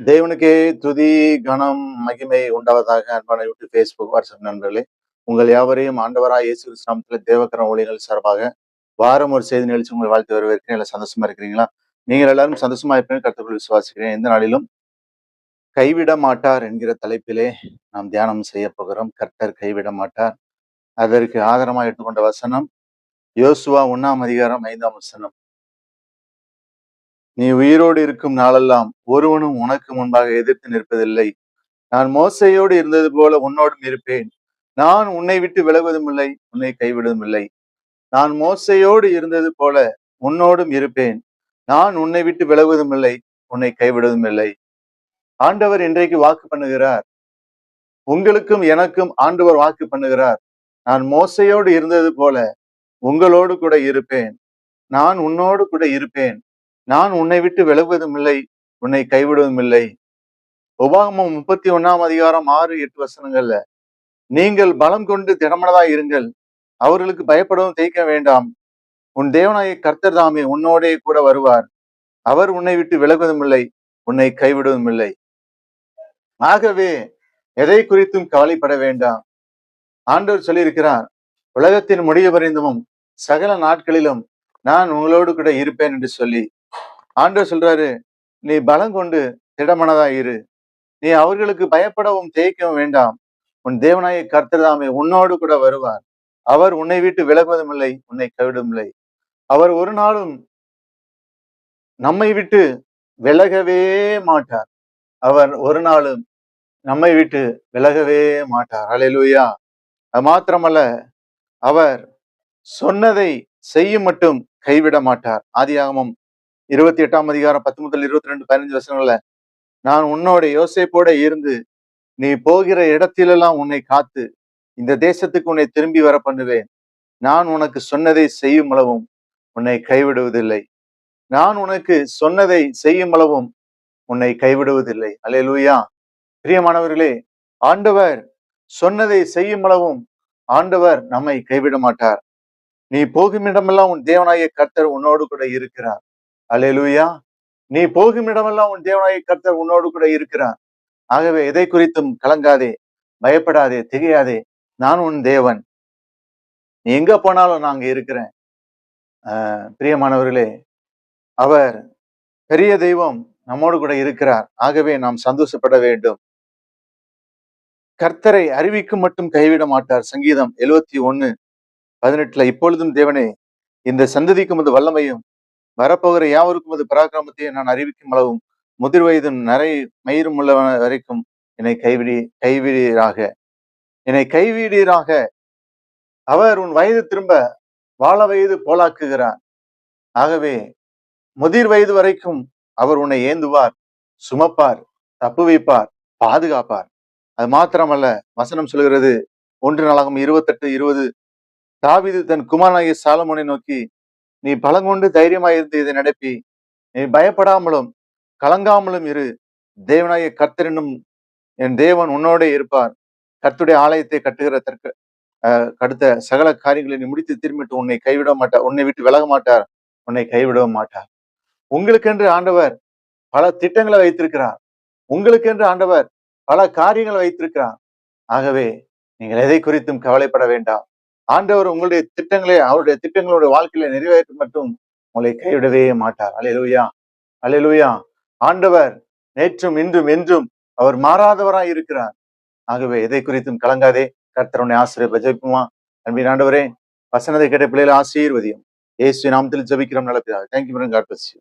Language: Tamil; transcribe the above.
தேவனுக்கே துதி, கனம், மகிமை உண்டாவதாக. அன்பான யூடியூப், ஃபேஸ்புக், வாட்ஸ்அப் நண்பர்களே, உங்கள் யாவரையும் ஆண்டவராய் இயேசு கிறிஸ்து நாமத்தில் தேவக்கரம் ஊழியர்கள் சார்பாக வாரம் ஒரு செய்தி நிகழ்ச்சி உங்களை வாழ்த்து வரவேற்கிறேன். எல்லாம் சந்தோஷமா இருக்கிறீங்களா? நீங்கள் எல்லாரும் சந்தோஷமா இருப்பேன் கர்த்தருக்குள் விசுவாசிக்கிறேன். எந்த நாளிலும் கைவிட மாட்டார் என்கிற தலைப்பிலே நாம் தியானம் செய்ய போகிறோம். கர்த்தர் கைவிட மாட்டார். அதற்கு ஆதாரமாக எடுத்துக்கொண்ட வசனம் யோசுவா 1:5 நீ உயிரோடு இருக்கும் நாளெல்லாம் ஒருவனும் உனக்கு முன்பாக எதிர்த்து நிற்பதில்லை. நான் மோசையோடு இருந்தது போல உன்னோடும் இருப்பேன். நான் உன்னை விட்டு விலகுவதும் இல்லை, உன்னை கைவிடுவதும் இல்லை. நான் மோசையோடு இருந்தது போல உன்னோடும் இருப்பேன். நான் உன்னை விட்டு விலகுவதும் இல்லை, உன்னை கைவிடுவதும் இல்லை. ஆண்டவர் இன்றைக்கு வாக்கு பண்ணுகிறார். உங்களுக்கும் எனக்கும் ஆண்டவர் வாக்கு பண்ணுகிறார். நான் மோசையோடு இருந்தது போல உங்களோடு கூட இருப்பேன். நான் உன்னோடு கூட இருப்பேன். நான் உன்னை விட்டு விலகுவதும் இல்லை, உன்னை கைவிடுவதும் இல்லை. உபாகமம் 31:6-8 நீங்கள் பலம் கொண்டு திடமனதாய் இருங்கள். அவர்களுக்கு பயப்படவும் தேய்க்க வேண்டாம். உன் தேவனாய கர்த்தர் தாமே உன்னோடே கூட வருவார். அவர் உன்னை விட்டு விலகுவதும் இல்லை, உன்னை கைவிடுவதும் இல்லை. ஆகவே எதை குறித்தும் கவலைப்பட வேண்டாம். ஆண்டவர் சொல்லியிருக்கிறார், உலகத்தின் முடிவு பரிந்தமும் சகல நாட்களிலும் நான் உங்களோடு கூட இருப்பேன் என்று சொல்லி ஆண்டவர் சொல்றாரு, நீ பலம் கொண்டு திடமனதா இரு. நீ அவர்களுக்கு பயப்படவும் தேய்க்கவும் வேண்டாம். உன் தேவனாய கர்த்தர் தாமே உன்னோடு கூட வருவார். அவர் உன்னை விட்டு விலகுவதும் இல்லை, உன்னை கைவிடுவதும் இல்லை. அவர் ஒரு நாளும் நம்மை விட்டு விலகவே மாட்டார். அவர் ஒரு நாளும் நம்மை விட்டு விலகவே மாட்டார். அல்லேலூயா. அது மாத்திரமல்ல, அவர் சொன்னதை செய்யும் மட்டும் கைவிட மாட்டார். ஆதியாகமம் 28:10-22-15 நான் உன்னோட யோசேப்போட இருந்து நீ போகிற இடத்திலெல்லாம் உன்னை காத்து இந்த தேசத்துக்கு உன்னை திரும்பி வர பண்ணுவேன். நான் உனக்கு சொன்னதை செய்யும் அளவும் உன்னை கைவிடுவதில்லை. நான் உனக்கு சொன்னதை செய்யும் அளவும் உன்னை கைவிடுவதில்லை. அல்லேலூயா. பிரியமானவர்களே, ஆண்டவர் சொன்னதை செய்யும் அளவும் ஆண்டவர் நம்மை கைவிட மாட்டார். நீ போகும் இடமெல்லாம் உன் தேவனாகிய கர்த்தர் உன்னோடு கூட இருக்கிறார். அல்லேலூயா. நீ போகும் இடமெல்லாம் உன் தேவனாகிய கர்த்தர் உன்னோடு கூட இருக்கிறார். ஆகவே எதை குறித்தும் கலங்காதே, பயப்படாதே, திகையாதே. நான் உன் தேவன். நீ எங்க போனாலும் நான் அங்க இருக்கிறேன். பிரியமானவர்களே, அவர் பெரிய தெய்வம், நம்மோடு கூட இருக்கிறார். ஆகவே நாம் சந்தோஷப்பட வேண்டும். கர்த்தரை அறிவிக்கும் மட்டும் கைவிட மாட்டார். சங்கீதம் 71:18 இப்பொழுதும் தேவனே, இந்த சந்ததிக்கும் அது வல்லமையும் வரப்போகிற யாவருக்கும் அது பராக்கிரமத்தையும் நான் அறிவிக்கும் அளவும் முதிர் வயதும் நிறை மயிரும் உள்ள வரைக்கும் என்னை கைவிடீராக. என்னை கைவிடீராக. அவர் உன் வயது திரும்ப வாழ வயது போலாக்குகிறார். ஆகவே முதிர் வயது வரைக்கும் அவர் உன்னை ஏந்துவார், சுமப்பார், தப்பு வைப்பார், பாதுகாப்பார். அது மாத்திரமல்ல, வசனம் சொல்கிறது 1 நாளாகமம் 28:20 தாவீது தன் குமாரனாகிய சாலமோனை நோக்கி, நீ பலங்கொண்டு தைரியமாயிருந்து இதை நடப்பி, நீ பயப்படாமலும் கலங்காமலும் இரு. தேவனாகிய கர்த்தர் என்னும் என் தேவன் உன்னோட இருப்பார். கர்த்தருடைய ஆலயத்தை கட்டுகிறதற்கு அடுத்த சகல காரியங்களை நீ முடித்து திரும்பிட்டு உன்னை கைவிட மாட்டார். உன்னை விட்டு விலக மாட்டார், உன்னை கைவிடவும் மாட்டார். உங்களுக்கென்று ஆண்டவர் பல திட்டங்களை வைத்திருக்கிறார். உங்களுக்கென்று ஆண்டவர் பல காரியங்களை வைத்திருக்கிறார். ஆகவே நீங்கள் எதை குறித்தும் கவலைப்பட வேண்டாம். ஆண்டவர் உங்களுடைய திட்டங்களை, அவருடைய திட்டங்களுடைய வாழ்க்கையில நிறைவேற்ற மட்டும் உங்களை கைவிடவே மாட்டார். அல்லேலூயா, அல்லேலூயா. ஆண்டவர் நேற்றும் இன்றும் என்றும் அவர் மாறாதவராய் இருக்கிறார். ஆகவே எதை குறித்தும் கலங்காதே. கர்த்தர் உன்னை ஆசீர்வதிப்பார். ஜெபிப்போமா? அன்பின் ஆண்டவரே, வசனத்தை கேட்ட பிள்ளைகளை ஆசீர்வதியும். இயேசு நாமத்தில் ஜெபிக்கிறோம் நல்ல பிதாவே. Thank you. God bless you.